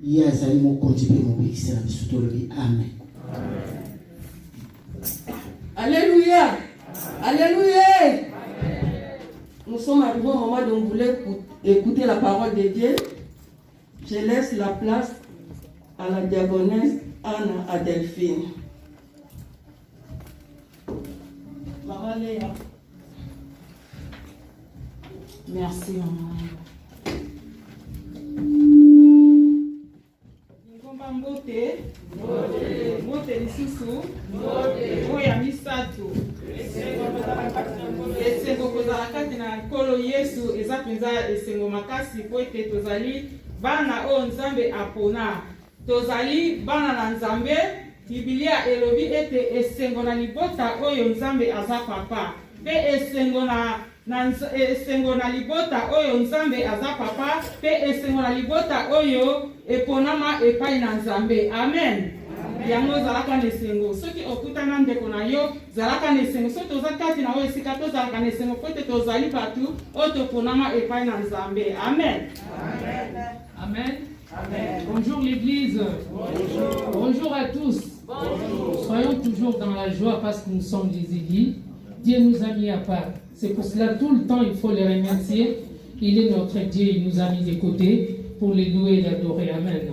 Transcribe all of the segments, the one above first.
Ye azali mokonzi mpe mobikisi na biso tolobi amen. Alléluia. Alléluia. Nous sommes arrivés au moment où on voulait écouter la parole de Dieu. Je laisse la place à la diaconesse Anna Adelphine. Maman Léa. Merci, maman. Mbote, mbote lisusu, oya misato. Esengo kozala kati na nkolo Yesu eza penza esengo makasi po ete tozali bana oyo Nzambe apona. Tozali bana na Nzambe, Biblia elobi ete esengo na libota oyo Nzambe aza papa. Pe esengo na libota oyo Nzambe aza papa, pe esengo na libota oyo eponama epai na Nzambe. Amen. Yango zalaka nesengo. Soki okutana ndeko na yo zalaka nesengo. Soki toza kati na oyo esika tozalaka nesengo po ete tozali batu oyo toponama epai na Nzambe. Amen. Amen. Amen. Amen. Bonjour l'église. Bonjour. Bonjour à tous. Bonjour. Soyons toujours dans la joie parce que nous sommes des élus. Dieu nous a mis à part. C'est pour cela tout le temps il faut le remercier. Il est notre Dieu, il nous a mis de côté pour les louer et l'adorer. Amen.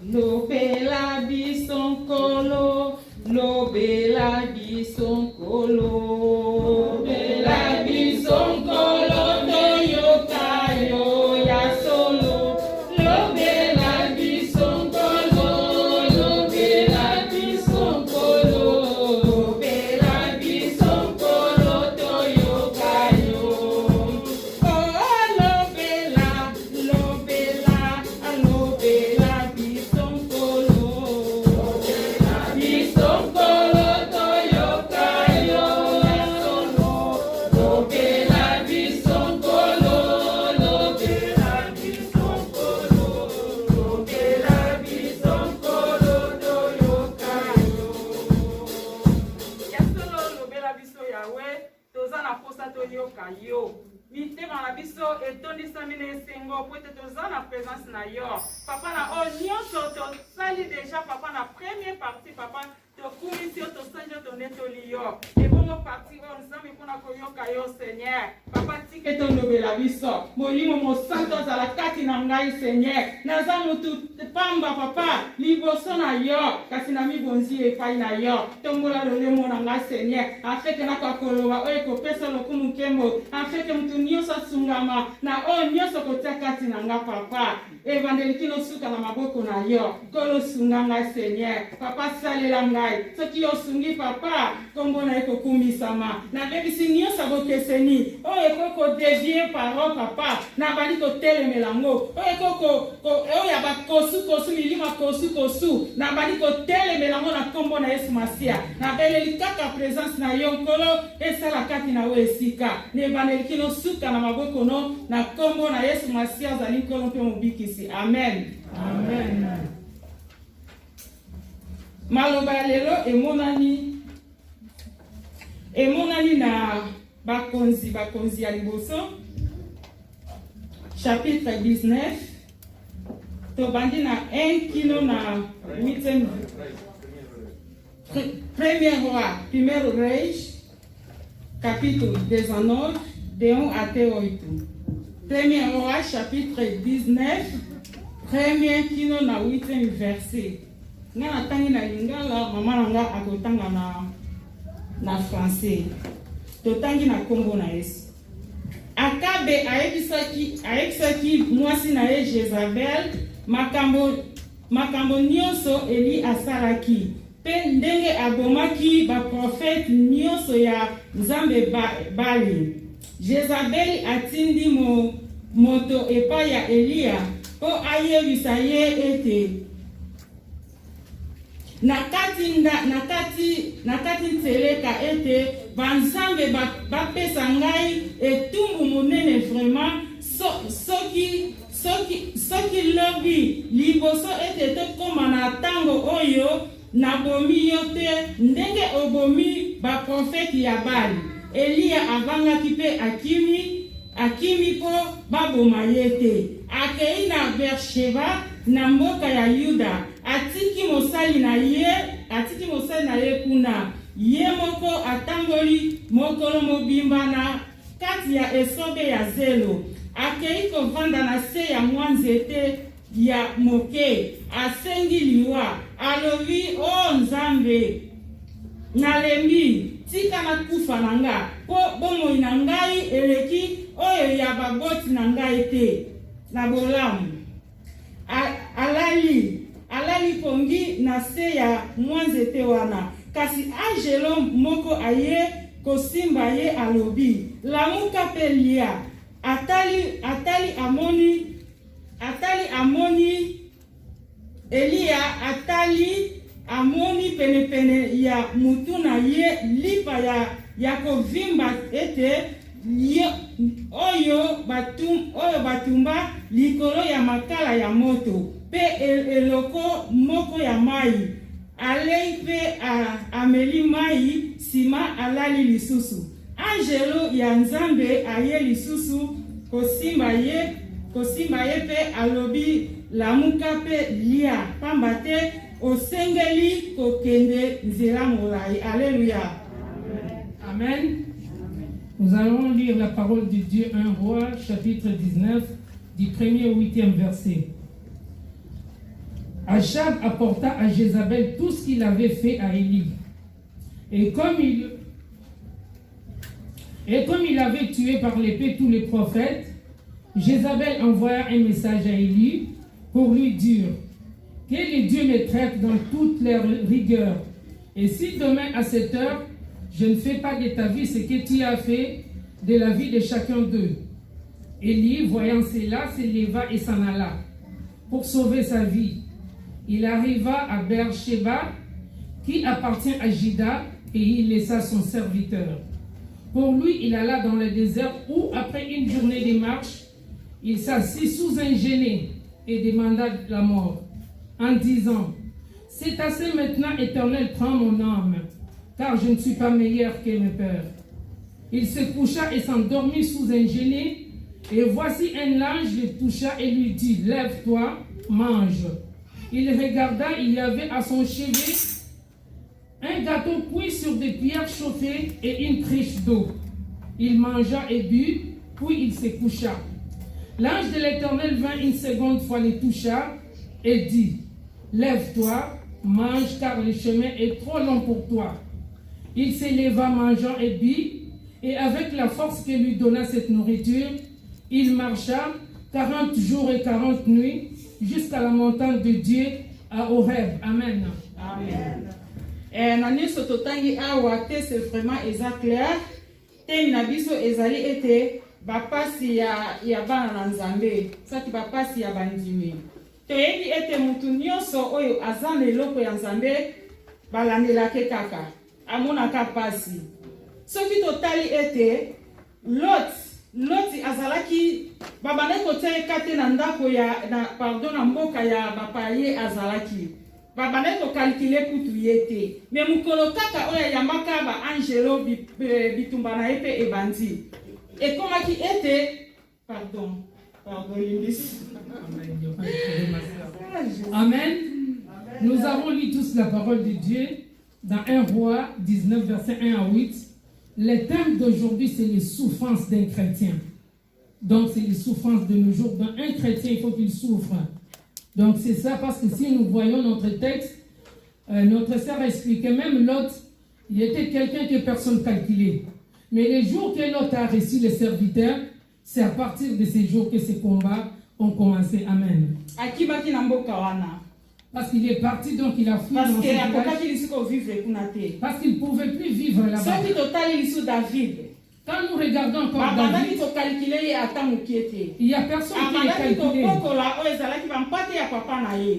Lobela bisonkolo, lobela bisonkolo, lobela bisonkolo, toyokayo ya solo, lobela bisonkolo, lobela bisonkolo, lobela bisonkolo, toyokayo. Oh, lobela, lobela, lobela bisonkolo, lobela bisonkolo, toyokayo ya solo, lobela bisonkolo, lobela bisonkolo, lobela bisonkolo, toyokayo. Ya solo lobela biso yawe toza na posa toyoka yo. Mitema na biso etondisami na esengo po ete toza na présence na yo. Papa na oyo nyonso tosali déjà papa na première partie papa tokumisi yo tosali yo tonetoli yo. Ebongo partie oyo Nzambe mpona koyoka yo Seigneur. Papa tike tolobela biso molimo mosantu azala kati na ngai Seigneur. Naza mutu pamba papa liboso na yo kasi na mibonzi epai na yo. Tombola lolemo na ngai Seigneur afeke nakakoloba oyo ekopesa lokumu nkembo afeke mutu nyonso asungama na oyo nyonso kotia kati na nga papa. Evangeli kino suka na maboko na yo kolo sunga ngai Seigneur. Papa salela ngai soki yo sungi papa kombo na ekokumisama na bebisi nyonso bokeseni oyo ekoko devie paro papa na bali kotelemela ngo oyo ekoko oyo ya bakosu milima kosu na bali kotelemela ngo na kombo na Yesu Masia na beleli kaka présence na yo nkolo esala kati na we esika na evangeli kino suka na maboko no na kombo na Yesu Masia azali nkolo mpe mobikisi. Amen. Amen. Maloba ya lelo emonani na bakonzi ya liboso chapitre 19 tobandi na 1 kilo na 8e premier roi capítulo 19 de 1 até 8. Premier roi chapitre 19 premier kilo na 8e verset. Nga natangi na lingala mama nanga akotanga na français. Totangi na kombo na Yesu. Akabe ayebisaki mwasi na ye Jezabel makambo nyonso Eli asalaki pe ndenge abomaki baprofete nyonso ya Nzambe Bali. Jezabel atindi moto epai ya Eliya po ayebisa ye ete nakati nteleka ete banzambe bapesa ngai etumbu monene vraiment soki lobi liboso ete tokoma na ntango oyo nabomi yo te ndenge obomi baprofeti ya Bali. Eliya avangaki pe akimi po baboma ye te. Akei na Bersheba na mboka ya Yuda, atiki mosali na ye kuna. Ye moko atamboli mokolo mobimba na kati ya esobe ya zelo. Akei kovanda na se ya mwa nzete ya moke, asengi liwa, alobi o Nzambe nalembi tika na kufa na nga, po bomoi na ngai eleki oyo ya baboti na ngai te na bolamu. Alali pongi na se ya mwa nzete wana, kasi angelo moko aye kosimba ye alobi lamuka pe lia. Atali amoni Elia, atali amoni pene ya mutu na ye lipa ya kovimba ete oyo batumba likolo ya makala ya moto pe eloko moko ya mai. Alei pe ameli mai sima alali lisusu. Angelo ya Nzambe aye lisusu kosimba ye pe alobi lamuka pe lia pamba te osengeli kokende nzela molai. Alléluia. Amen. Nous allons lire la parole de Dieu, 1 Roi, chapitre 19, du 1er au 8e verset. Achab apporta à Jézabel tout ce qu'il avait fait à Élie. Et comme il avait tué par l'épée tous les prophètes, Jézabel envoya un message à Élie pour lui dire que les dieux me traitent dans toute leur rigueur. Et si demain à cette heure, je ne fais pas de ta vie ce que tu as fait de la vie de chacun d'eux. Élie, voyant cela, se leva et s'en alla pour sauver sa vie. Il arriva à Beersheba, qui appartient à Juda, et il laissa son serviteur. Pour lui, il alla dans le désert où, après une journée de marche, il s'assit sous un genêt et demanda la mort, en disant, « C'est assez maintenant, Éternel, prends mon âme, car je ne suis pas meilleur que mes pères. » Il se coucha et s'endormit sous un genêt, et voici un ange le toucha et lui dit, « Lève-toi, mange. » Il regarda, il y avait à son chevet un gâteau cuit sur des pierres chauffées et une triche d'eau. Il mangea et but, puis il se coucha. L'ange de l'Éternel vint une seconde fois, le toucha et dit, « Lève-toi, mange, car le chemin est trop long pour toi. » Il se leva, mangeant et but, et avec la force que lui donna cette nourriture, il marcha 40 jours et 40 nuits jusqu'à la montagne de Dieu à Horeb. Amen. Amen. Na nyonso totangi awa te c'est vraiment eza clair te na biso ezali ete bapasi ya bana na Nzambe saki bapasi ya bandimi toyebi ete mutu nyonso oyo aza na eloko ya Nzambe balandelake kaka amonaka pasi soki totali ete Loti azalaki babane kote kate na ndako na mboka ya bapaye azalaki babane to calculer kutu yete me mukolo kaka oya yamaka ba angelo bitumba na epe ebandi ekomaki ete pardon limbis. Amen. Nous avons lu tous la parole de Dieu dans 1 Roi 19 verset 1 à 8. Le thème d'aujourd'hui, c'est les souffrances d'un chrétien. Donc, c'est les souffrances de nos jours. Dans un chrétien, il faut qu'il souffre. Donc, c'est ça, parce que si nous voyons notre texte, notre sœur a expliqué, même Lot, il était quelqu'un que personne ne calculait. Mais les jours que Lot a reçu les serviteurs, c'est à partir de ces jours que ces combats ont commencé. Amen. Parce qu'il est parti, donc il a fui dans ce village. Parce qu'il ne pouvait plus vivre là-bas. Quand nous regardons encore David, il n'y a personne qui l'a calculé.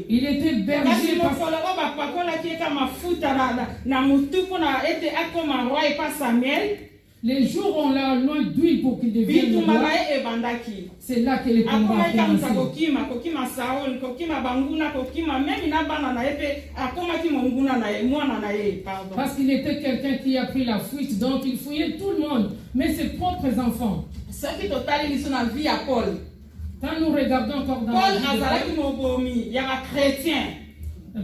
Il était berger Les jours où on l'a loin d'huile pour qu'il devienne bitumba roi, na ye ebandaki. c'est là que les combats Akomaki ont kamusa commencé. kokima Saul, kokima banguna, kokima même na bana na ye pe akomaki monguna na ye, mwana na ye, pardon. Parce qu'il était quelqu'un qui a pris la fuite, donc il fouillait tout le monde, mais ses propres enfants. Soki totali biso na vie ya Paul. Quand nous regardons encore dans la Paul vie de azalaki mobomi ya ba chrétien.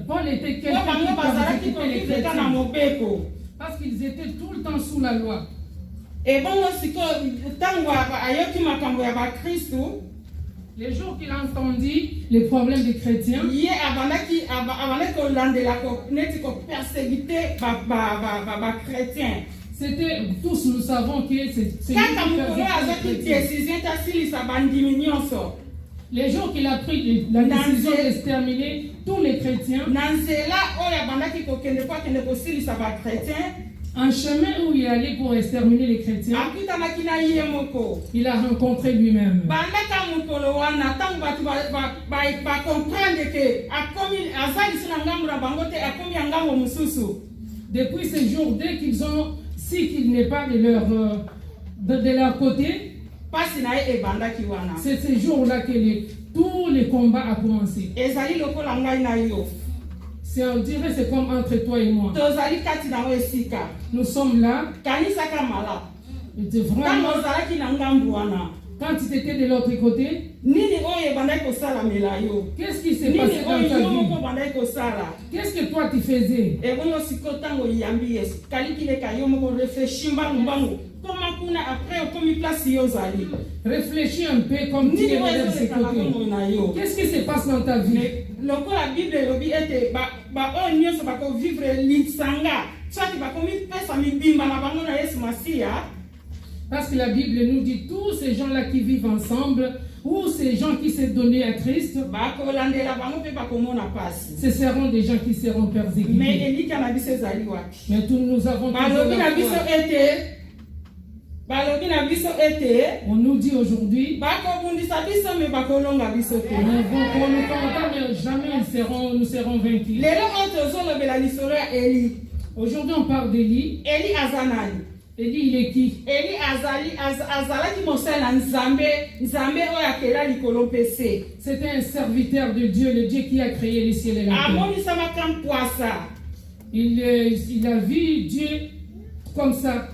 Paul était Po quelqu'un bango qui bazalaki persécutait les kokifeka na chrétiens, mobeko. parce qu'ils étaient tout le temps sous la loi. Et bongo siko tango ayoki makambo ya ba Kristu, Les jours qu'il a entendu les problèmes des chrétiens, ye abandaki kolandela ko neti ko persécuter ba chrétien. c'était, tous nous savons que c'est Kaka lui qui mukolo persécutait azaki les chrétiens. décision tasilisa bandimi nyonso. Les jours qu'il a pris la décision d'exterminer tous les chrétiens, Na nzela oyo abandaki kokende po akende kosilisa ba chrétien, un chemin où il est allé pour exterminer les chrétiens, akutanaki na ye moko. il a rencontré lui-même. Bandaka mukolo wana tango batu ba comprendre que akomi azali na ngambo na bango te, akomi ya ngambo mususu. Depuis ces jours, dès qu'ils ont, si qu'il n'est pas de leur côté, Pasi na ye ebandaki wana. c'est ces jours-là que tous les combats ont commencé. Ezali lokola ngai na yo. On dirait c'est comme entre toi et moi. Tozali kati na esika. Nous sommes là, Kanisa kamala. c'est vraiment, Tango ozalaki na ngambo wana. quand tu étais de l'autre côté, Nini oyo ebandaki kosalamela yo? qu'est-ce qui s'est Nini passé dans oyo ta yo vie? moko bandaki kosala? Qu'est-ce que toi tu faisais? Ebongo siko tango yambi yesu. Kalikileka yo moko réfléchir mbangu. Comment kuna après okomi place yo zali? Réfléchis un peu comme tu Nini es oyo de ce ezoleka na côté. bongo na yo? Qu'est-ce qui se passe dans ta vie? Lokola Bible elobi ete oyo nyonso bakovivre lisanga soki bakomi pesa mibimba na bango na Yesu Masiya. Parce que la Bible nous dit tous ces gens-là qui vivent ensemble, ou ces gens qui s'est donné à Christ, Bakolandela bango pe bakomona pasi. ce seront des gens qui seront Mais persécutés. elika na biso ezali wapi? Mais nous avons toujours Balobi na la biso foi. ete On nous dit aujourd'hui, bakobundisa biso me bakolonga biso te. nous nous combattons, mais jamais nous serons vaincus. Lelo oyo tozolobela lisolo ya Eli. Aujourd'hui, on parle d'Élie. Eli aza nani? Élie, il est qui? Eli azalaki mosala nzambe oyo akela likolo mpe se. C'était un serviteur de Dieu, le Dieu qui a créé les cieux et la terre. Amonisamaka mpwasa. Il a vu Dieu comme ça.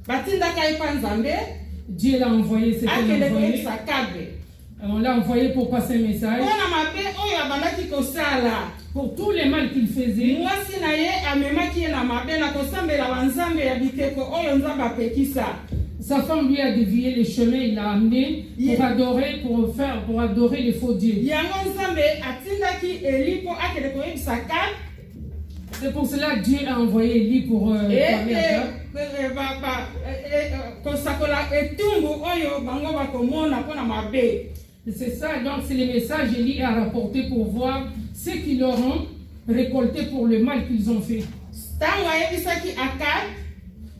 Batindaka ye pa nzambe Dieu l'a envoyé, c'était akende envoyé. koyebisa kabe. On l'a envoyé pour passer un message. Mpona mabe oyo abandaki kosala, Pour tous les mal qu'il faisait, mwasi na ye amemaki ye na mabe na kosambela banzambe ya bikeko oyo nzambe apekisa. sa femme lui a dévié les chemins, il l'a amené pour adorer les faux dieux. Yango nzambe atindaki Eli mpo akende koyebisa kabe C'est pour cela que Dieu a envoyé Élie pour parler à Gab. kosakola etumbu oyo bango bakomona mpona mabe. C'est ça, donc c'est le message Élie a rapporté pour voir ce qu'ils auront récolté pour le mal qu'ils ont fait. Ntango ayebisaki Akabe,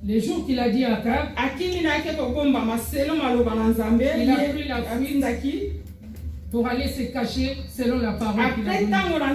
Les jours qu'il a dit à Gab, akimi na yeke kobomba maselo maloba na nzambe Il a pris la fuite. atindaki. pour aller se cacher selon la parole qu'il a Après donnée. ntango na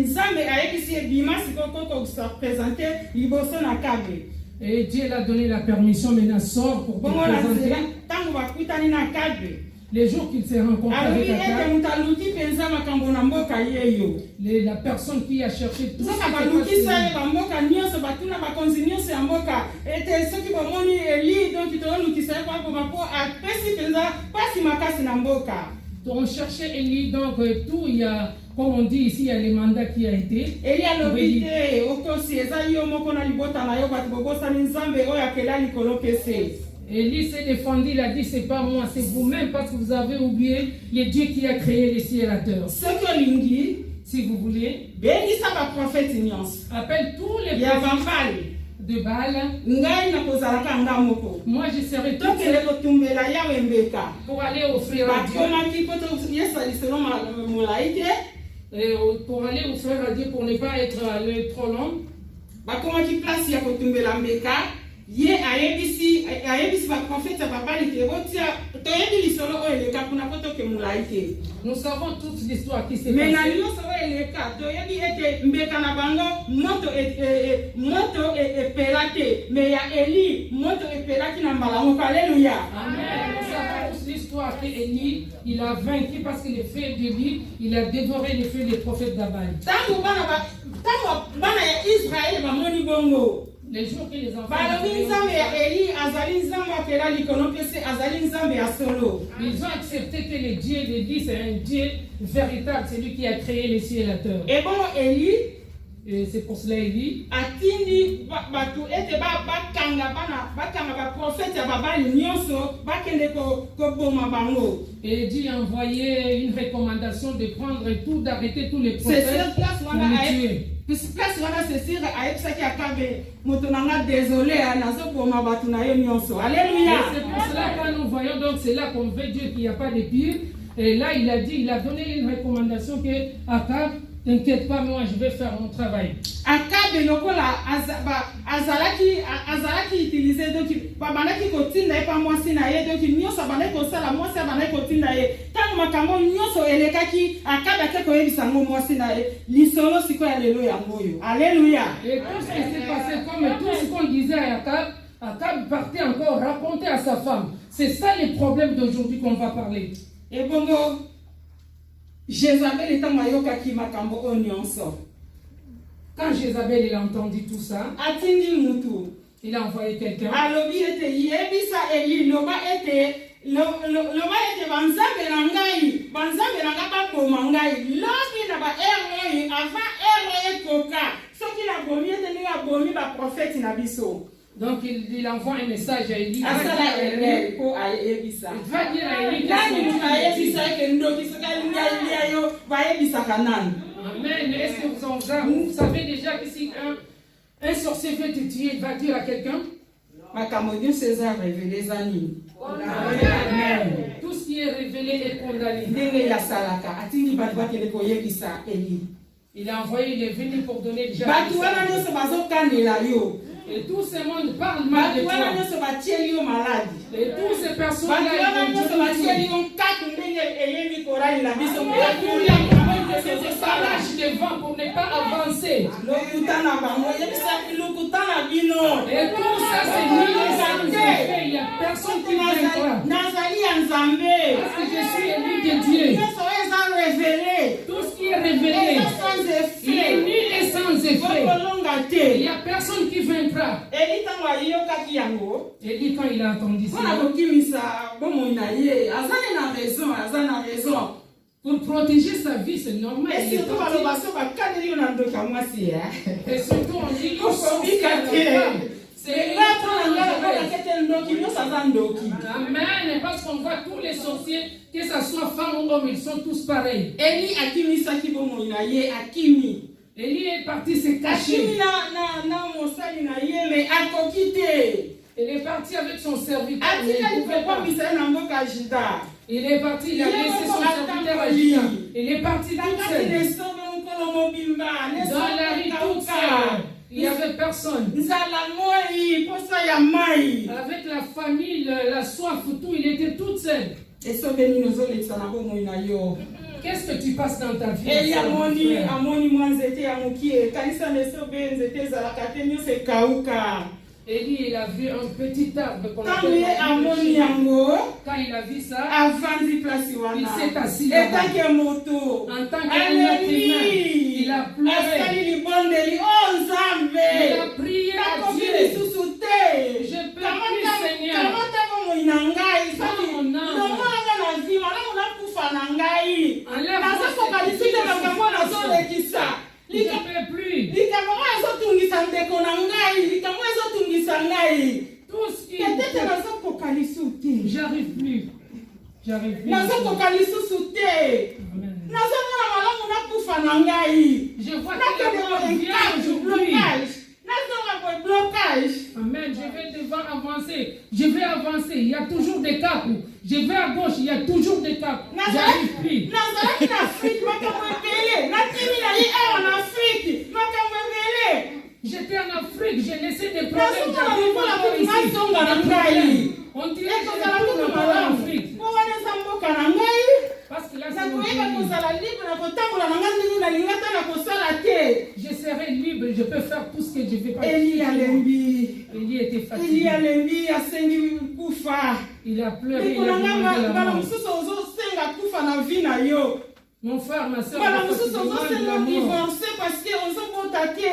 nzambe ayebisi ye bima sikoyo kokosa présente liboso na Kabe. Et Dieu l'a donné la permission, maintenant sort pour te Bongo na nzela présenter. ntango bakutani na Kabe, Les jours qu'il s'est rencontré avec alobi ete Akab, moto aluki mpenza makambo na mboka yeyo. la personne qui a cherché tout ce soki qui balukisa s'est ye passé. bamboka nyonso batuna bakonzi nyonso ya mboka ete soki bomoni Eli donki toolukisa ye kwaboma mpo apesi mpenza mpasi makasi na mboka. On cherchait Élie, donc tout, il y a, comme on dit ici, il y a les mandats qui a été. Eli alobi te okosi eza yo moko na libota na yo bato bobosani nzambe oyo akela likolo mpe se. Élie s'est défendu, il a dit, c'est pas moi, c'est vous-même, parce que vous avez oublié le Dieu qui a créé les cieux et la terre. soki olingi Si vous voulez, bengisa baprofete nyonso appelle tous les ya prophètes bambali de Baal. ngai nakozalaka nga moko Moi, je serai tout tokende seul kotumbela yawe mbeka. pour aller offrir à Dieu. bakomaki mpo toyesa lisolo molai te. Pour aller offrir à Dieu, pour ne pas être trop long. bakomaki place ya kotumbela mbeka ye ayebisi baprofete ya babali te botia toyebi lisolo oyo eleka kuna po soki molai te. Nous savons toute l'histoire qui s'est Mais na passée. nyonso oyo eleka toyebi ete mbeka na bango moto epela te, mais ya Eli moto epelaki na mbala moko. Alléluia. Amen. Nous savons tous l'histoire qu'Élie, il a vaincu parce que les feux d'Élie, il a dévoré les feux des prophètes d'Abal. Tango bana ya Israël bamoni bongo. Les jours que les enfants. Balobi nzambe ya Eli azali nzambe apela likono mpe se azali nzambe ya solo. Ils ont accepté que le Dieu d'Élie, c'est un Dieu véritable, c'est lui qui a créé les cieux et la terre. Et bon Eli, Et c'est pour cela Élie atindi batu ete bakanga ba prophète ya babali nyonso bakende koboma bango. et Dieu a envoyé une recommandation de prendre tout, d'arrêter tous les C'est prophètes sur place pour wana les tuer. place wana c'est sûr ayebisaki Akabe moto nanga désolé nazoboma batu na yo nyonso. Et Alléluia. c'est pour cela quand nous voyons donc c'est là qu'on veut Dieu qu'il n'y a pas de pire. Et là il a dit, il a donné une recommandation que Akab, t'inquiète pas, moi je vais faire mon travail. Akabe lokola azalaki utiliser donc babandaki kotinda ye pa mwasi na ye donc nyonso abandaki kosala mwasi abandaki kotinda ye ntango makambo nyonso elekaki Akabe ake koyebisa ngo mwasi na ye lisolo sikoyo ya lelo yango oyo. Alléluia. Et tout ce qui s'est passé, comme tout ce qu'on disait à Akab, Akab partait encore raconter à sa femme. C'est ça les problèmes d'aujourd'hui qu'on va parler. Et bongo Jézabel etango ayokaki makambo oyo nyonso Quand Jézabel il a entendu tout ça, atindi mutu il a envoyé quelqu'un. alobi ete yebisa Eli loba ete banzambe na nga baboma ngai lobi na baere oyo avant ere ekoka soki nabomi ete ndenge abomi baprofete na biso. Donc il envoie un message à Élie. asala ere po ayebisa Il va dire à Élie nani mutu qu'est-ce ayebisa eke ndoki soki alingi ayelia yo bayebisaka nani. Amen. Est-ce que vous savez déjà que si un sorcier veut te tuer, il va dire à quelqu'un? makambo nyonso eza révélé eza nini. Amen. Tout ce qui est révélé est condamné. ndenge yasalaka atindi bato bakende koyebisa Eli. Il a envoyé, il est venu pour donner déjà. bato wana nyonso bazokandela yo. Et tout ce monde parle mal de bato wana toi. nyonso batieli yo maladi. Et toutes ces bato personnes-là, wana ils nyonso vont batieli tuer. yo nkatu ndenge eyembi korali na biso. C'est ça lâche devant pour ne pas avancer. lokuta na bango yebisaki lokuta na bino. Et tout ça, c'est ni les sans effet. Il n'y a personne qui vaincra. nazali ya nzambe. Parce que je suis élu de Dieu. nyonso oyo eza révélé. Tout ce qui est révélé, eza sans il est effet. nul et sans effet. okolonga Il te. n'y a personne qui vaincra. Eli ntango ayokaki yango Et dit quand il a entendu mpona ça, kokimisa bomoi na ye azali na raison aza na raison. pour protéger sa vie, c'est normal. Et Il est surtout parti. baloba so bakandeli yo na ndoka mwasi ya. Et surtout, on dit que Kobika te. c'est Ngato na ngala mpona kete ndoki nyonso aza ndoki. Amen. Parce qu'on voit tous les sorciers, que ce soit femme ou homme, ils sont tous pareils. Eli akimisaki bomoi na ye akimi. Élie est parti se Akimi cacher. na mosali na ye me akoki te. Il est parti avec son serviteur. mais il Atikali pouvait pas. kokomisa ye na mboka Juda. Il est parti, il a laissé son serviteur à Juda. Il est parti tout Nakati seul. nesobe mokolo mobimba Dans la rue toute seule. Il n'y avait personne. nzala moi posa ya mai. Avec la famille, la soif, tout, il était tout seul. Esobe nini ozolekisa na bomoi na yo. Qu'est-ce que tu passes dans ta vie? Eli amoni frère? mwa nzete ya mokie kanisa na esobe nzete ezalaka te nyonso ekauka. Élie, il a vu un petit arbre qu'on Ntango appelle ye amoni le yango Quand il a vu ça, avandi place wana il s'est assis là-bas. etake moto En tant qu'un être humain, il a pleuré. asali libondeli o Il nzambe a prié à nakoki Dieu. lisusu te. Je peux plus, Seigneur. kamata bomoi na ngai soki Mon âme. nomanga na vi malamu nakufa na ngai Enlève nazokoka lisu te makambo nazolekisa. Je ne peux plus. likambo oyo ezotungisa ndeko na ngai likambo oyo ezotungisa ngai Tout ce qui petete nazokoka lisu te. J'arrive plus. J'arrive plus. nazokoka lisusu te. Amen. nazomona malamu nakufa na ngai. Je vois que la mort vient aujourd'hui. nazonga boye blocage. Amen. Je vais devant avancer. Je vais avancer. Il y a toujours des caps. Je vais à gauche. Il y a toujours des caps. J'arrive plus. nazalaki na afrike makambo ebele natimi na ye awa na afrike makambo ebele. J'étais en Afrique. J'ai laissé des problèmes. nazomona J'arrive lokola encore motu ici. nazonga na ngai. On dirait que ekozala je kutu retourne en malamu Afrique. po wana eza mboka na ngai. Je serai libre, je peux faire tout ce que je veux pas. Eli alembi. Élie était Eli fatigué. alembi asengi kufa. Il a pleuré, il a Ndeko na demandé nga la bana mort. mosusu ozosenga kufa na vie na yo. Mon frère, ma soeur, Bana des fois tu mosusu demandes ozosenga la mort. divorcer parce que ozobota te.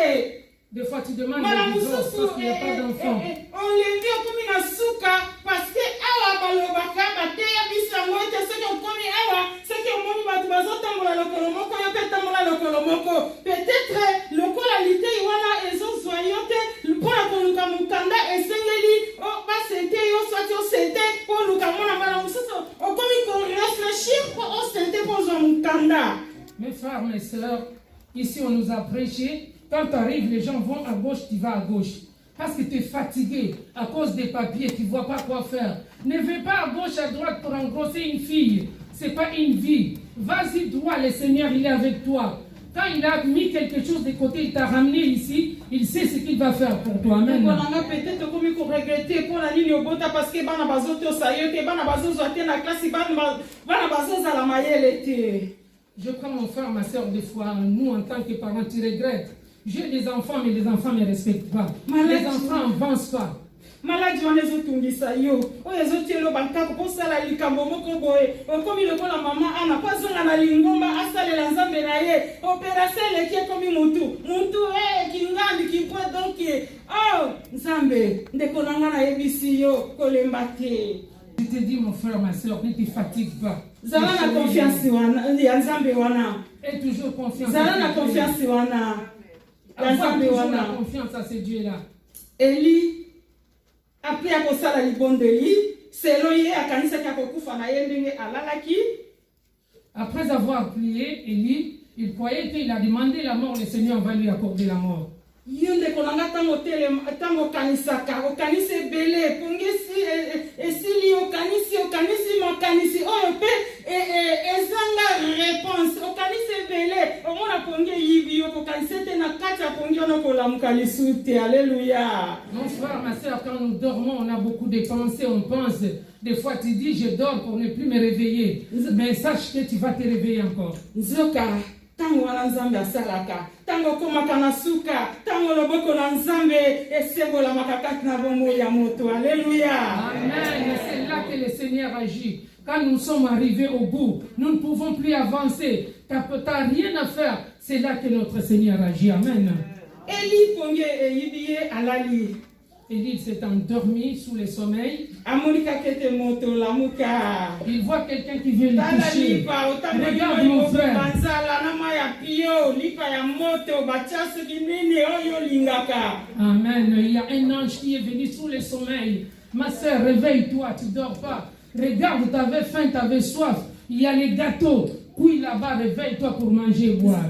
Des fois tu demandes Bana le divorce mosusu parce qu'il n'y a pas d'enfant. olengi okomi na suka parce que awa balobaka bateya biso yango ete soki okomi awa soki omoni bato bazotambola lokolo moko yo mpe tambola lokolo moko peut-être lokola litei wana ezozwa yo te mpona koluka mokanda esengeli basente yo swati osente mpo oluka mwana mbala mosusu okomi koreflechir mpo osente mpo ozwa mokanda. Mes frères, mes sœurs, ici on nous a prêché. Quand tu arrives, les gens vont à gauche, tu vas à gauche. Parce que tu es fatigué à cause des papiers, tu ne vois pas quoi faire. Ne vais pas à gauche, à droite pour engrosser une fille. Ce n'est pas une vie. Vas-y droit, le Seigneur, il est avec toi. Quand il a mis quelque chose de côté, il t'a ramené ici, il sait ce qu'il va faire pour toi. Amen. Peut-être comme il regretter pour la ligne au bota parce que bana bazoto sayote bana bazozo atena classe bana bazoza la mayele te. Je crois, mon frère, ma soeur, des fois, nous, en tant que parents, tu regrettes. J'ai des enfants, mais les enfants ne me respectent pas. Les enfants n'avancent pas. Maladi wana ezotungisa yo oyo ezotielo bankako posala likambo moko boye okomi lokola mama ana po azonga na lingomba asalela nzambe na ye opération eleki ekomi mutu kingandi kimpwe donc nzambe ndeko na nga nayebisi yo kolemba te. Je te dis, mon frère, ma soeur, ne te fatigue pas. Zala na confiance wana ya nzambe wana. Et toujours confiance. Zala na confiance wana. Avoir toujours la confiance à ce Dieu-là. Eli après akosala libondeli selo ye akanisaki akokufa na ye ndenge alalaki. Après avoir prié, Élie, il croyait qu'il a demandé la mort, le Seigneur va lui accorder la mort. Yo ndeko na nga ntango okanisaka okanisi ebele pongesi esili okanisi makanisi oyo mpe ezanga réponse okanisi ebele omona pongi eyibi yo kokanisi ete na kati ya pongi wana kolamuka lisu te. Alléluia. Mon frère, ma soeur, quand nous dormons, on a beaucoup de pensées, on pense. Des fois, tu dis, je dors pour ne plus me réveiller. Mais sache que tu vas te réveiller encore. Nzoka. Tango wana nzambe asalaka tango komaka na suka tango loboko na nzambe esembola makakati na bomoi ya moto. Alléluia. Amen. C'est là que le Seigneur agit. Quand nous sommes arrivés au bout, nous ne pouvons plus avancer. Tu n'as rien à faire. C'est là que notre Seigneur agit. Amen. Eli ponge eyibiye alali. Élie s'est endormi sous le sommeil. Il voit quelqu'un qui vient le toucher. Regarde mon frère. Amen. Il y a un ange qui est venu sous le sommeil. Ma soeur, réveille-toi, tu ne dors pas. Regarde, tu avais faim, tu avais soif. Il y a les gâteaux. Puis là-bas, réveille-toi pour manger et boire.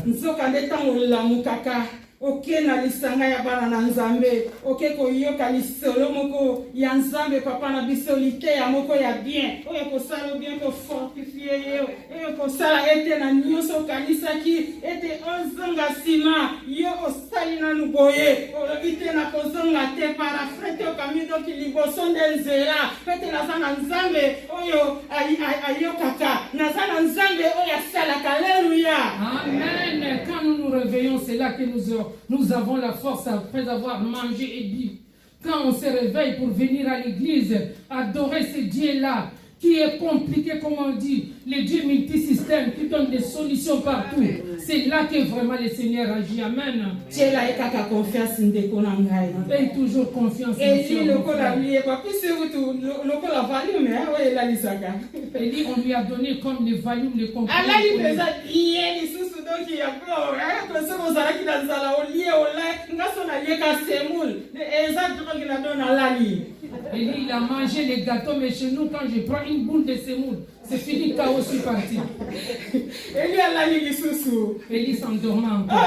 Ok na lisanga ya bana na nzambe ok koyoka lisolo moko ya nzambe papa na biso lite ya moko ya bien oyo kosala bien ko fortifier yo oyo kosala ete na nyonso kanisaki ete ozonga sima yo osali na nuboye olobi te na kozonga te parafrete okamido kiliboso nde nzela pete naza na nzambe oyo ayokaka naza na nzambe oyo asalaka. Alléluia. Amen. Quand nous nous réveillons, c'est là que nous avons la force après avoir mangé et bu. Quand on se réveille pour venir à l'église, adorer ce Dieu-là, qui est compliqué, comme on dit, les dieux multisystèmes qui donnent des solutions partout. C'est là que vraiment le Seigneur agit. Amen. Et toujours confiance. Et dit, on lui a donné comme les volumes, les comprimés. Et il a mangé les gâteaux, mais chez nous, quand je prends une boule de semoule, c'est fini, chaos, je suis parti. Eli s'endormait encore.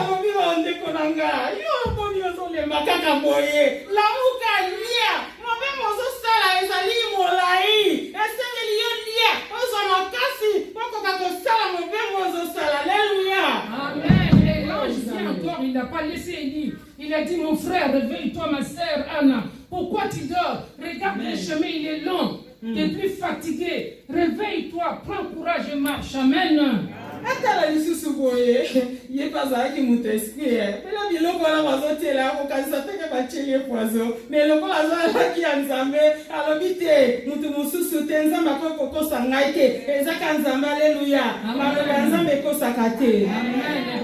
Amen. Et l'ange vient encore, il n'a pas laissé Eli. Il a dit, mon frère, réveille-toi, ma sœur Anna. Pourquoi tu dors? Regarde le chemin, il est long. Tu es plus fatigué. Réveille-toi, prends courage et marche. Amen. atala lisusu boye ye bazalaki moto esprit mpela biloko wana bazotela akokanisa teke batie ye poison mais lokola azalaki ya nzambe alobi te moto mosusu te nzambe akoki kokosa ngai te ezaka nzambe aleluya maloba ya nzambe ekosaka te.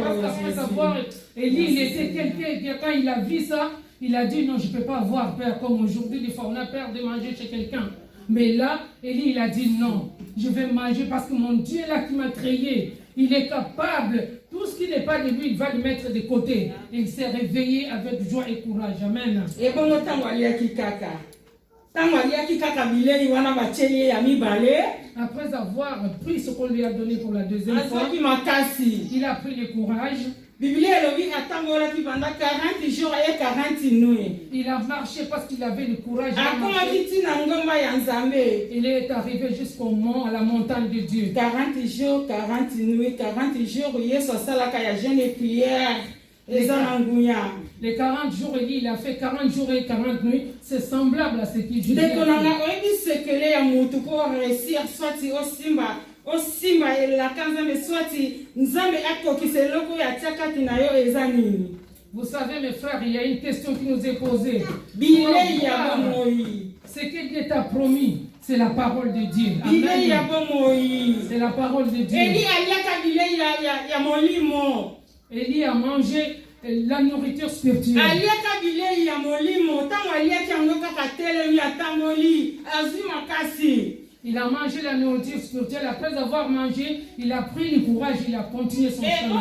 Après avoir, Élie, il était quelqu'un, quand il a vu ça, il a dit non, je ne peux pas avoir peur comme aujourd'hui, des fois on a peur de manger chez quelqu'un. Mais là, Élie, il a dit non, je vais manger parce que mon Dieu là qui m'a créé, il est capable, tout ce qui n'est pas de lui, il va le mettre de côté. Et il s'est réveillé avec joie et courage. Amen. Et bon, tango aliaki kaka. Tango aliaki kaka bilei wana bacheye ya mibale. Après avoir pris ce qu'on lui a donné pour la deuxième fois, il a pris le courage. Il a marché parce qu'il avait le courage. Il est arrivé jusqu'au mont, à la montagne de Dieu. 40 jours, 40 nuits, 40 jours, jeûne et prière. Les 40 jours, il a fait 40 jours et 40 nuits. C'est semblable à ce qu'il dit. Vous savez mes frères, il y a une question qui nous est posée. Ce que Dieu t'a promis, c'est la parole de Dieu. C'est la parole de Dieu. Élie a mangé la nourriture spirituelle. Il a mangé la nourriture spirituelle. Après avoir mangé, il a pris le courage, il a continué son chemin.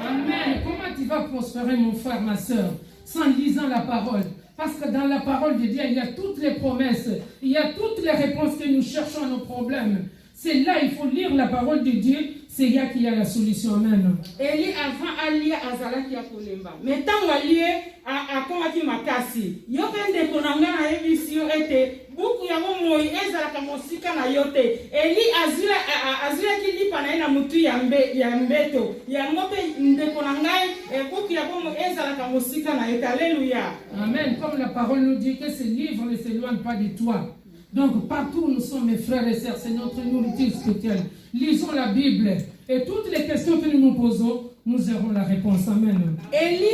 Amen. Comment tu vas prospérer, mon frère, ma soeur, sans lisant la parole? Parce que dans la parole de Dieu, il y a toutes les promesses, il y a toutes les réponses que nous cherchons à nos problèmes. C'est là, il faut lire la parole de Dieu, c'est là qu'il y a la solution. Amen. Eli avant alia azalaki ya kolemba. Mais tant alie akomaki makasi. Yo pende konanga na ebisio ete buku ya moi ezalaka mosika na yote. Eli azila kilipa na ina mutu ya mbeto. Ya ngope ndeko na ngai buku ya moi ezalaka mosika na yote. Alléluia. Amen. Comme la parole nous dit que ce livre ne s'éloigne pas de toi. Donc partout où nous sommes, mes frères et sœurs, c'est notre nourriture spirituelle. Lisons la Bible et toutes les questions que nous nous posons, nous aurons la réponse. Amen. Élie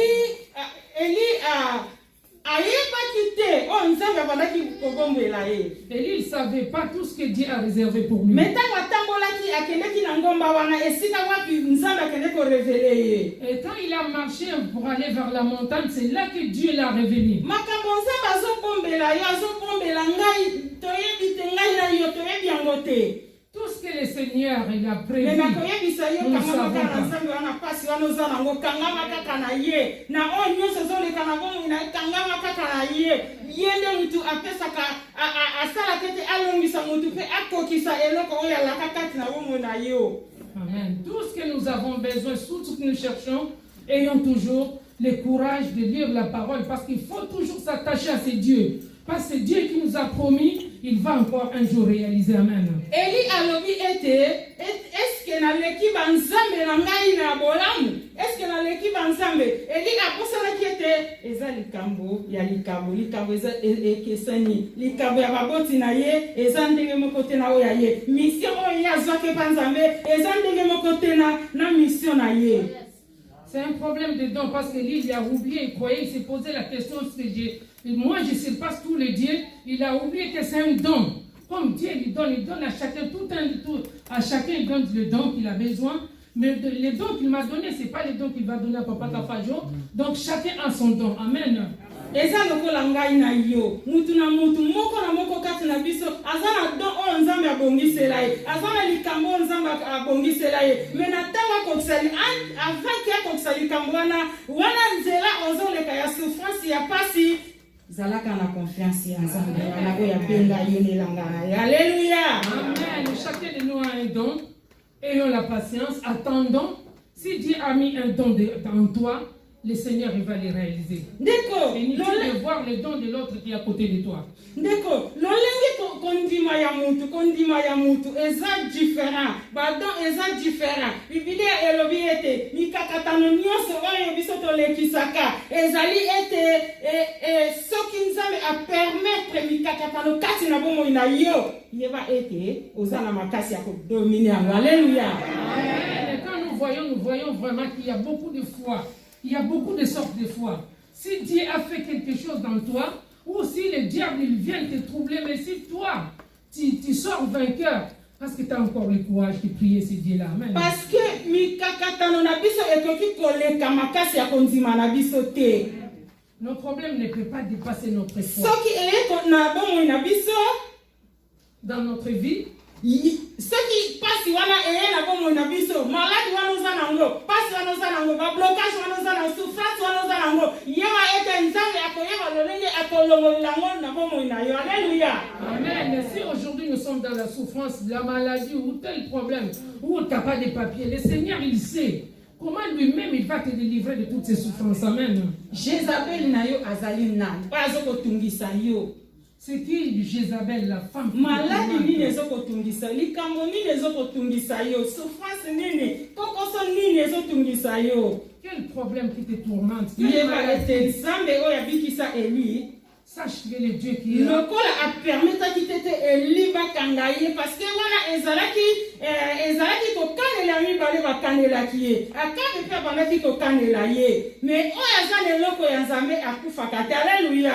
il ne savait pas tout ce que Dieu a réservé pour lui. Et quand il a marché pour aller vers la montagne, c'est là que Dieu l'a révélé. Tout ce que le Seigneur il a prévu, nous ne savons Amen. Tout ce que nous avons besoin, tout ce que nous cherchons, ayons toujours le courage de lire la parole, parce qu'il faut toujours s'attacher à ce Dieu. Parce que Dieu qui nous a promis, il va encore un jour réaliser. Amen. Eli alobi est-ce que na leki banzambe na ngai na bolamu? Est-ce que na leki banzambe? Eli aposala kiete eza likambo ya likambo eza ekesani likambo ya baboti na ye eza ndenge moko te na oya ye mission oyo yazwake banzambe eza ndenge moko te na mission na ye. C'est un problème de don parce que lui, il a oublié, il croyait, il s'est posé la question moi je surpasse tous les dieux, il a oublié que c'est un don. Comme Dieu il donne à chacun à chacun il donne le don qu'il a besoin. Mais les dons qu'il m'a donné, ce n'est pas les dons qu'il va donner à Papa Kafajo. Donc chacun a son don. Amen. Eza lokola ngai na yo mutu na mutu moko na moko kati na biso azana don o nzambe abongisela ye azana likambo nzambe abongisela ye mais na tanga kokisali avant que kokisali likambo wana nzela ozoleka ya souffrance ya pasi zalaka na confiance ya nzambe wana oyo abenga yo nelangana. Alléluia. Amen. Chacun de nous a un don. Ayons la patience, attendons. Si Dieu a mis un don en toi, le Seigneur il va les réaliser. Ndeko, C'est inutile de voir le don de l'autre qui est à côté de toi. ndeko, lolenge kondima ya mutu, eza différent. Badon eza différent. Biblia elobi ete, mikakatano nyonso oyo biso tolekisaka, ezali ete, soki nzambe a permettre mikakatano kati na bomoi na yo, yeba ete, ozana makasi ya kodomine yango. Alléluia. Et quand nous voyons vraiment qu'il y a beaucoup de foi. Il y a beaucoup de sortes de foi. Si Dieu a fait quelque chose dans toi, ou si le diable il vient te troubler, mais si toi, tu sors vainqueur, parce que tu as encore le courage de prier ce Dieu-là. Amen. Parce que mikakatano na biso ekoki koleka makasi ya kondima na biso te. Nos problèmes ne peuvent pas dépasser notre foi. Soki eleko na bomoi na biso, Dans notre vie, soki pasi wana eye na bomoi na biso, maladi wana oza nango, pasi wana oza nango, bablocage wana oza nango, souffrance wana oza nango, yewa ete nzambe akoyeba lolenge akolongolela yango na bomoi na yo. Alléluia. Amen. Si aujourd'hui nous sommes dans la souffrance, la maladie ou tel problème, où tu n'as pas de papiers, le Seigneur il sait comment lui-même il va te délivrer de toutes ces souffrances. Amen. Jézabel na yo azali nani? Bazo kotungisa yo. C'est qui Jézabel, la femme qui Maladi te nini tourmente? ezokotungisa, likambo nini ezokotungisa yo, souffrance nini, kokoso nini ezotungisa yo. Quel problème qui te tourmente? Quelle Yeba maladie? ete nzambe oyo abikisa Eli, Sache que le Dieu qui est là, lokola apermetaki tete Eli bakanga ye, parce que wana ezalaki kokanela mibale bakanelaki ye, Akabe mpe abandaki kokanela ye, mais oyo aza na eloko ya nzambe akufaka te. Alléluia.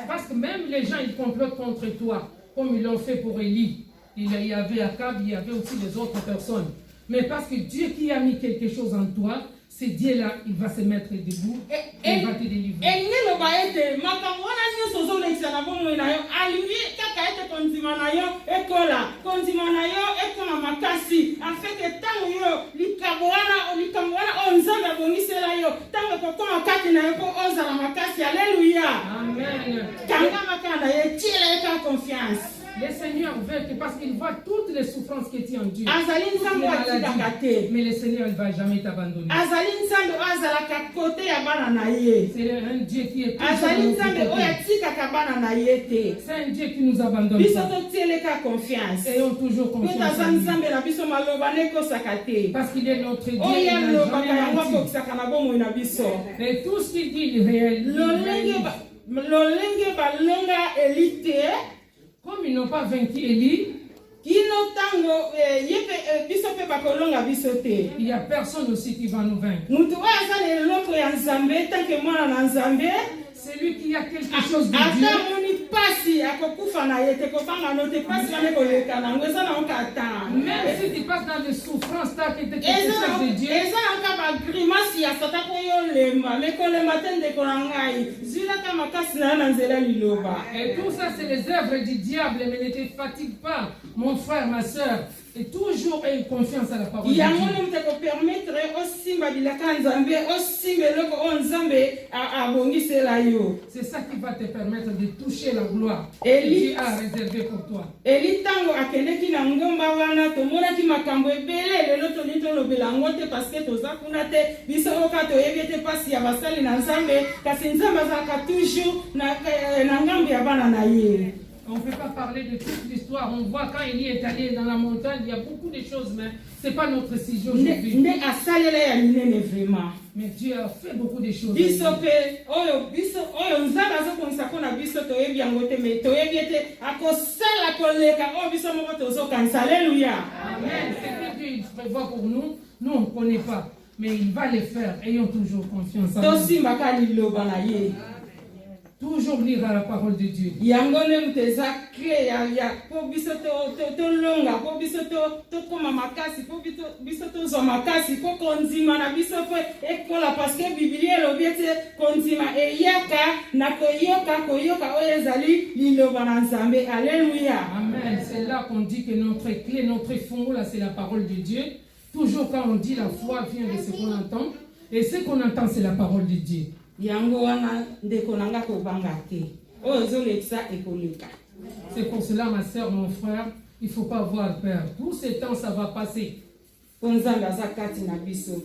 parce que même les gens ils complotent contre toi, comme ils l'ont fait pour Élie. Il y avait Akab, il y avait aussi les autres personnes. Mais parce que Dieu qui a mis quelque chose en toi, ce Dieu-là, il va se mettre debout et il va te délivrer. Eloba ete makambo wana nyonso ozolekisa na bomoi na yo, alingi kaka ete kondima na yo ekola, kondima na yo ekoma makasi, afeke ntango yo likambo wana oyo nzambe abongisela yo, ntango ekokoma kati na yo mpo ozala makasi. Alléluia. Amen. Kanga makanda ye, tiela ye ka confiance. Le Seigneur veut que parce qu'il voit toutes les souffrances que tu endures, Azali nzambe atikaka te. mais le Seigneur ne va jamais t'abandonner. Azali nzambe oyo azalaka kote ya bana na ye. C'est un Dieu qui est toujours Azali à notre nzambe oyo côté. atikaka bana na ye te. C'est un Dieu qui nous abandonne Biso pas. totieleka confiance. Ayons toujours Po confiance taza en lui. nzambe na biso maloba nekosaka te. Parce qu'il est notre Dieu, Oyo il n'a alobaka jamais yango menti. akokisaka na bomoi na biso. Et tout ce qu'il dit, il réalise. Lolenge balonga Eli te, Comme ils n'ont pas vaincu Élie, kino ntango biso mpe bakolonga biso te. il n'y a personne aussi qui va nous vaincre. Mutu oyo aza na eloko ya nzambe tanke mwana na nzambe, Celui qui a quelque chose de Dieu, ata moni pasi akokufa na ye te, kobanga no te, pasi wana ekoleka nango, eza na oka ata. même si tu passes dans des souffrances, tu as quelque eza chose de Dieu, na oka bagrimasi ya sata po yolemba, me kolemba te ndeko na ngai, zwilaka makasi na yo na nzela liloba. et tout ça c'est les œuvres du diable, mais ne te fatigue pas, mon frère, ma soeur, et toujours aie confiance à la parole de yango Dieu. nde moto akopermettre osimba bilaka ya nzambe, osimba eloko oyo nzambe abongisela yo. C'est ça qui va te permettre de toucher la gloire que Élie- Dieu a réservée pour toi. Eli ntango akendeki na ngomba wana, tomonaki makambo ebele, lelo toni tolobela yango te parceke toza kuna te, biso oka toyebi ete pasi ya basali na nzambe, kasi nzambe azalaka toujours na ngambo ya bana na ye. On ne peut pas parler de toute l'histoire. On voit quand Élie est allé dans la montagne, il y a beaucoup de choses, mais ce n'est pas notre sujet aujourd'hui. Nde asalela ya minene vraiment. Mais Dieu a fait beaucoup de choses. Biso pe oyo nzambe azokongisa mpona biso toyebi yango te, me toyebi ete akosala koleka oyo biso moko tozokanisa. Alléluia. Amen. C'est que Dieu il prévoit pour nous. Nous, on ne connaît pas. Mais il va le faire. Ayons toujours confiance en lui. tosimbaka liloba na ye. Toujours lire à la parole de Dieu. Yango nde moto eza clé ya po biso tolonga, po biso tokoma makasi, po biso tozwa makasi, po kondima na biso po ekola, parce que Biblia elobi ete kondima eyaka na koyoka oyo ezali liloba na Nzambe. Alléluia. Amen. C'est là qu'on dit que notre clé, notre fond, là, c'est la parole de Dieu. Toujours quand on dit la foi vient de ce qu'on entend. Et ce qu'on entend, c'est la parole de Dieu. Yango wana ndeko nanga kobanga te. Oyo ezolekisa ekoleka. C'est pour cela, ma soeur, mon frère, il ne faut pas avoir peur. Tout ce temps, ça va passer. po nzambe aza kati na biso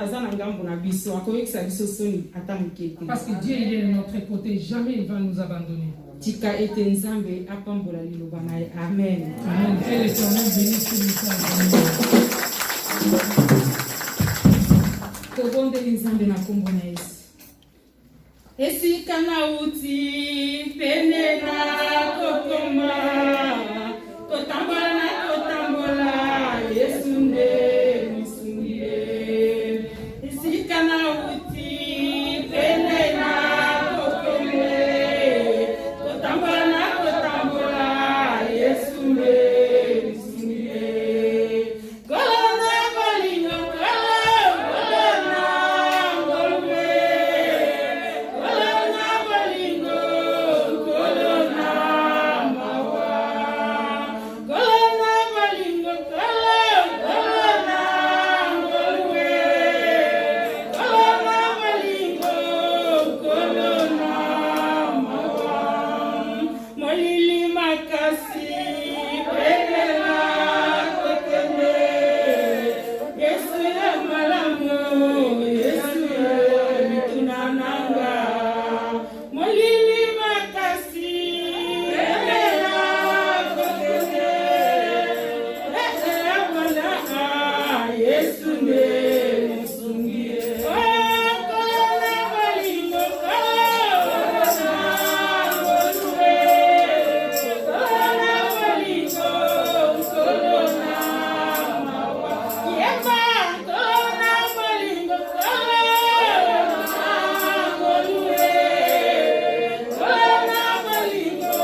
aza na ngambo na biso akoyekisa biso soni ata moke te. Parce que Dieu il est de notre côté, jamais il va nous abandonner. Tika ete nzambe apambola liloba na ye. Amen. Amen. Que l'Éternel bénisse ce message. Tobondeli nzambe na kombo na Yesu. Esika nauti pene na kokoma kotambola Yesu nde misungie. Esika nauti pene na kokoma kotambola Yesu nde misungie. Kolona kolingo kolona ngolwe kolona kolingo kolona mawa kolona kolingo kolona ngolwe kolona kolingo kolona mawa molili makasi pelela kokende Yesu ya malamu Yesu ya mitunananga molili makasi pelela kokende Yesu ya malamu Yesu nde musungie kolona malingo kolona ngolwe kolona malingo kolona mawa yema kolona malingo kolona ngolwe kolona malingo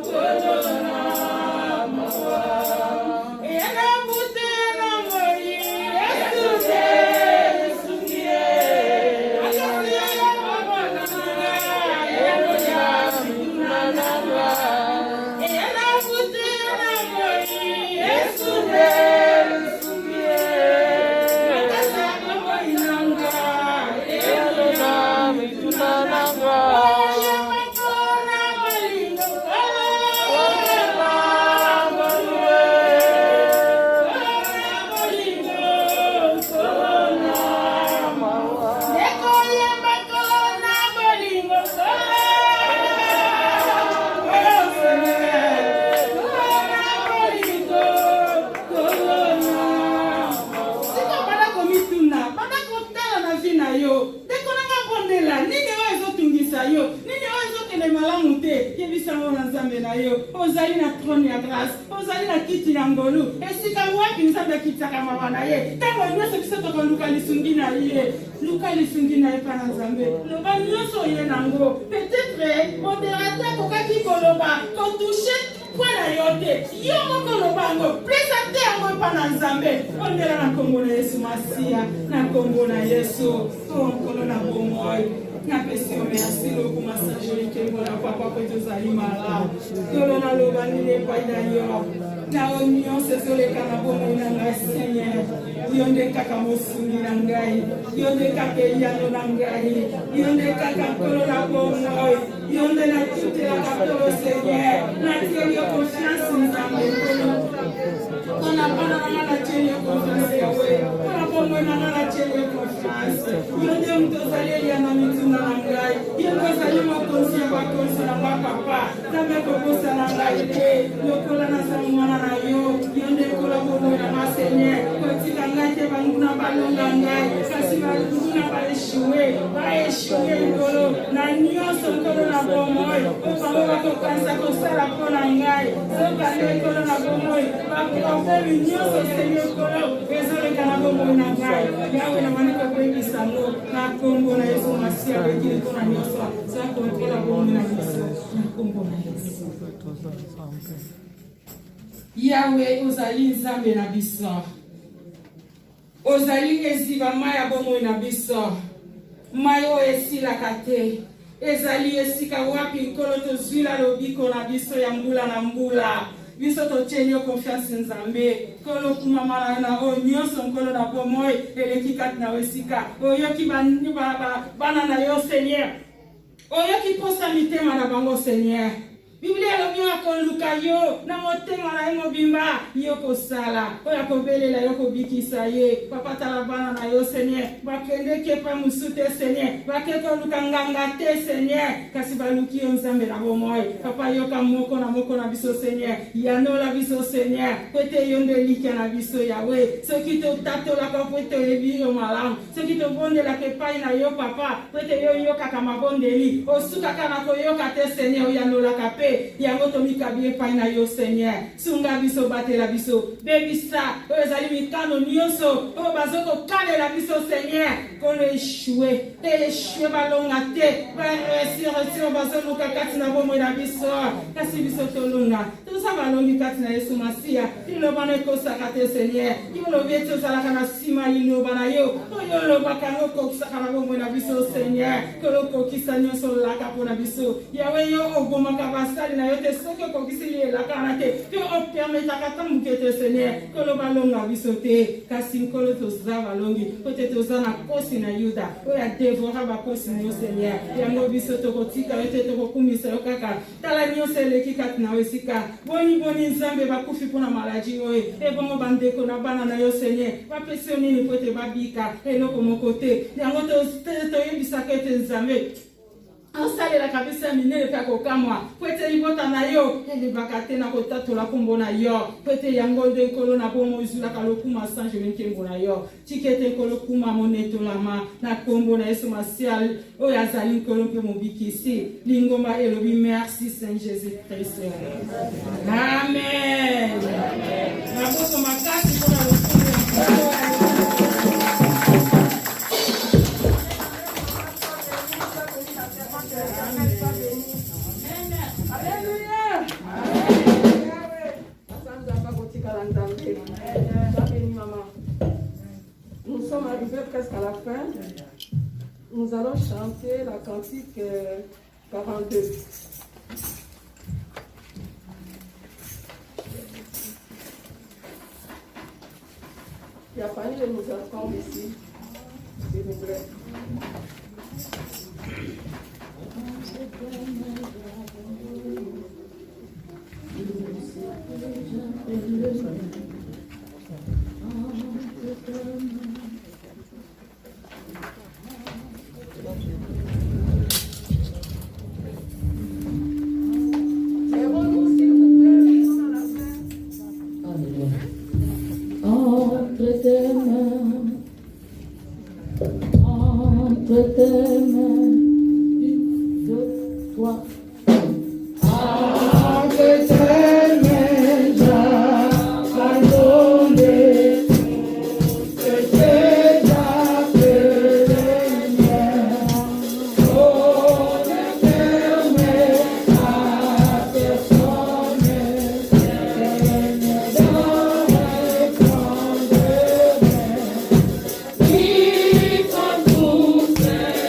kolona mawa ena butena moi Yesu nde musungie akasi ya mama nanga eno ya mitunananga ena butena moi Yesu nde musungie akasi ya mama nanga eno ya mitunananga yema kolona malingo kolona ngolwe kolona malingo kolona mawa neko yema kolona malingo siko bana komituna bana kotala na vi na yo ndeko nanga bondela nini oyo ezotungisa yo nini oyo ezokende malamu te yebisango na nzambe na yo ozali na trone ya grâce ozali na kiti na ngolu esika wapi nzambe akitiaka mawa na ye ntango nyonso biso tokoluka lisungi na ye luka lisungi na ye mpa na nzambe loba nyonso oye nango peut-être modérateur akokaki koloba kotushe mpo na yo te yo moko loba yango présente yango mpa na nzambe ondela na nkombo na Yesu Masiya na nkombo na Yesu to nkolo na bomoi napesi yo merci loko massage likembo na papa po tozali malamu tolo naloba nini epai na yo na oyo nyonso ezoleka na bomoi na ngai Seigneur yo nde kaka mosungi na ngai yo nde kaka eyano na ngai yo nde kaka nkolo na bomoi yo nde natutelaka tolo Seigneur natieli yo confiance nzambe nkolo mpona bana nanga natieli yo confiance yawe mpona bomoi nanga natieli yo confiance yo nde moto ozali elia na mituna na ngai yo nde ozali mokonzi ya bakonzi na nga papa nzambe kokosa na ngai te lokola nazali mwana na yo yo nde kola bomoi na nga Seigneur kotika ngai te banguna balonga ngai kasi banguna baeshue nkolo na nyonso nkolo na bomoi o bango bakokanisa kosala mpo na ngai soka nde nkolo na bomoi baprobleme nyonso Seigneur nkolo ezoleka na bomoi na ngai yawe na mani kokoyebisa ngo na nkombo na Yesu Masiya bekili mpona nyonso sa kontrola bomoi na biso na nkombo na Yesu yawe ozali nzambe na biso ozali eziba mai ya bomoi na biso mai oyo esilaka te ezali esika wapi nkolo tozwila lobiko na biso ya mbula na mbula biso totieni yo confiance nzambe nkolo kumamala na oyo nyonso nkolo na bomoi eleki kati na esika oyoki bana na yo Seigneur oyoki posa mitema na bango Seigneur Biblia lo bien akoluka yo na motema na yo mobimba yo kosala oya kobelela yo kobikisa ye papa tala bana na yo Seigneur bakende ke pa musute Seigneur bakeko luka nganga te Seigneur kasi baluki yo nzambe na bomoi papa yo ka moko na biso Seigneur yanola biso Seigneur kwete yo ndelika na biso yawe soki to tatola ka kwete yebi yo malamu soki to bondela ke pai na yo papa kwete yo kaka mabondeli osuka kana ko yo ka te Seigneur yanola ka pe yango to mikabi epai na yo Seigneur sunga biso batela biso bebisa oyo ezali mikano nyonso oyo bazoko kalela biso Seigneur kono échoué balonga te baresir bazoluka kati na bomoi na biso kasi biso tolonga toza balongi kati na Yesu Masiya liloba na ekosaka te Seigneur yolobi ete ozalaka na nsima liloba na yo oyo olobaka ngo okokisaka na bomoi na biso Seigneur kolokokisa nyonso olaka mpo na biso yawe yo obomaka basali na yo te soki okokisi lielaka na te mpe opermetaka tambuke te Seigneur koloba longa biso te kasi nkolo toza balongi po te toza na kosi na Yuda oyo adevora bakosi na yo Seigneur yango biso tokotika yo te tokokumisa yo kaka tala nyonso eleki kati na yo esika boni nzambe bakufi mpona maladi oyo ebongo bandeko na bana na yo Seigneur bapesi yo nini po ete babika eloko moko te yango toyebisaka ete nzambe asalela kabisa minene pe kokamwa kwete libota na yo elebaka te na kotatola kombo na yo kwete yango nde nkolo na bomo ezulaka lokuma sange nkembo na yo tikete nkolo kuma monetolama na kombo na Yesu Masiya oyo azali nkolo mpe mobikisi lingomba elobi merci Saint Jésus Christ. Amen. Maboko makasi mpona lokumu ya Nous sommes arrivés presque à la fin. Nous allons chanter la cantique 42. Il y a pas eu de nous attendre ici. S'il vous plaît. Entre tes mains, une, deux, trois. Entre tes mains, j'abandonne toutes tes appels miens. Oh, ne permets à personne, Seigneur, d'en reprendre. Vive en nous, Seigneur.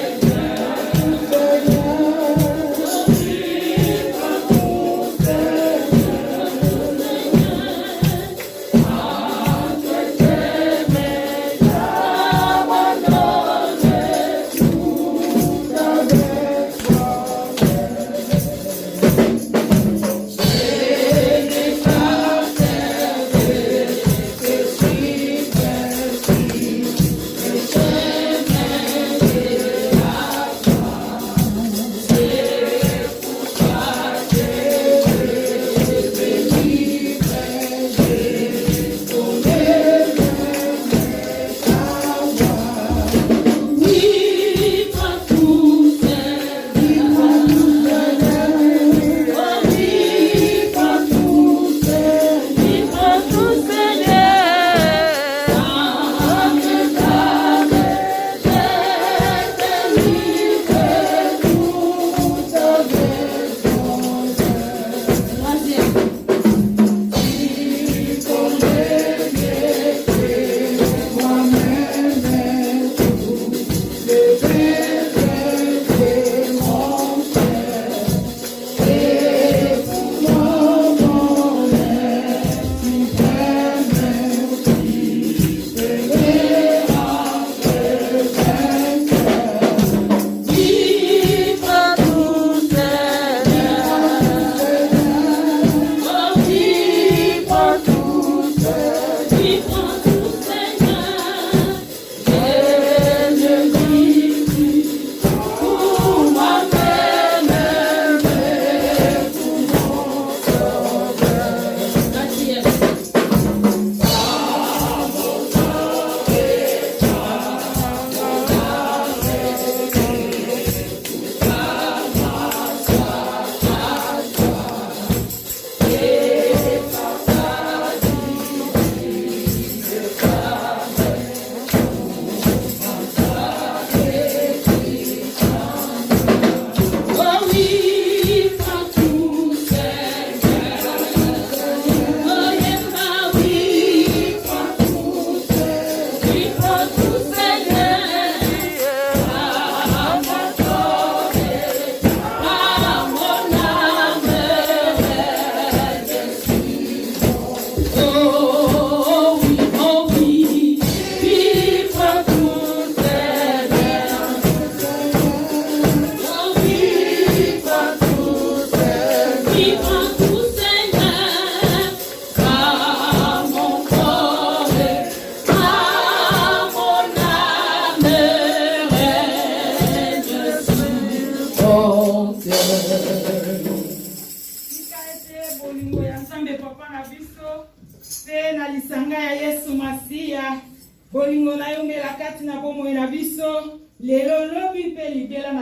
bolingo ya Nzambe papa na biso pe na lisanga ya Yesu Masiya bolingo na yo mbela kati na bomoi na biso lelo lobi pe libela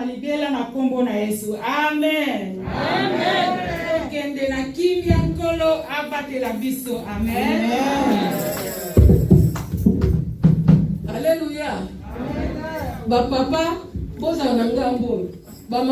na kombo na Yesu. Amen. Amen. Okende na kimia nkolo abatela biso. Amen. Alléluia. Ba papa boza na ngambo. Ba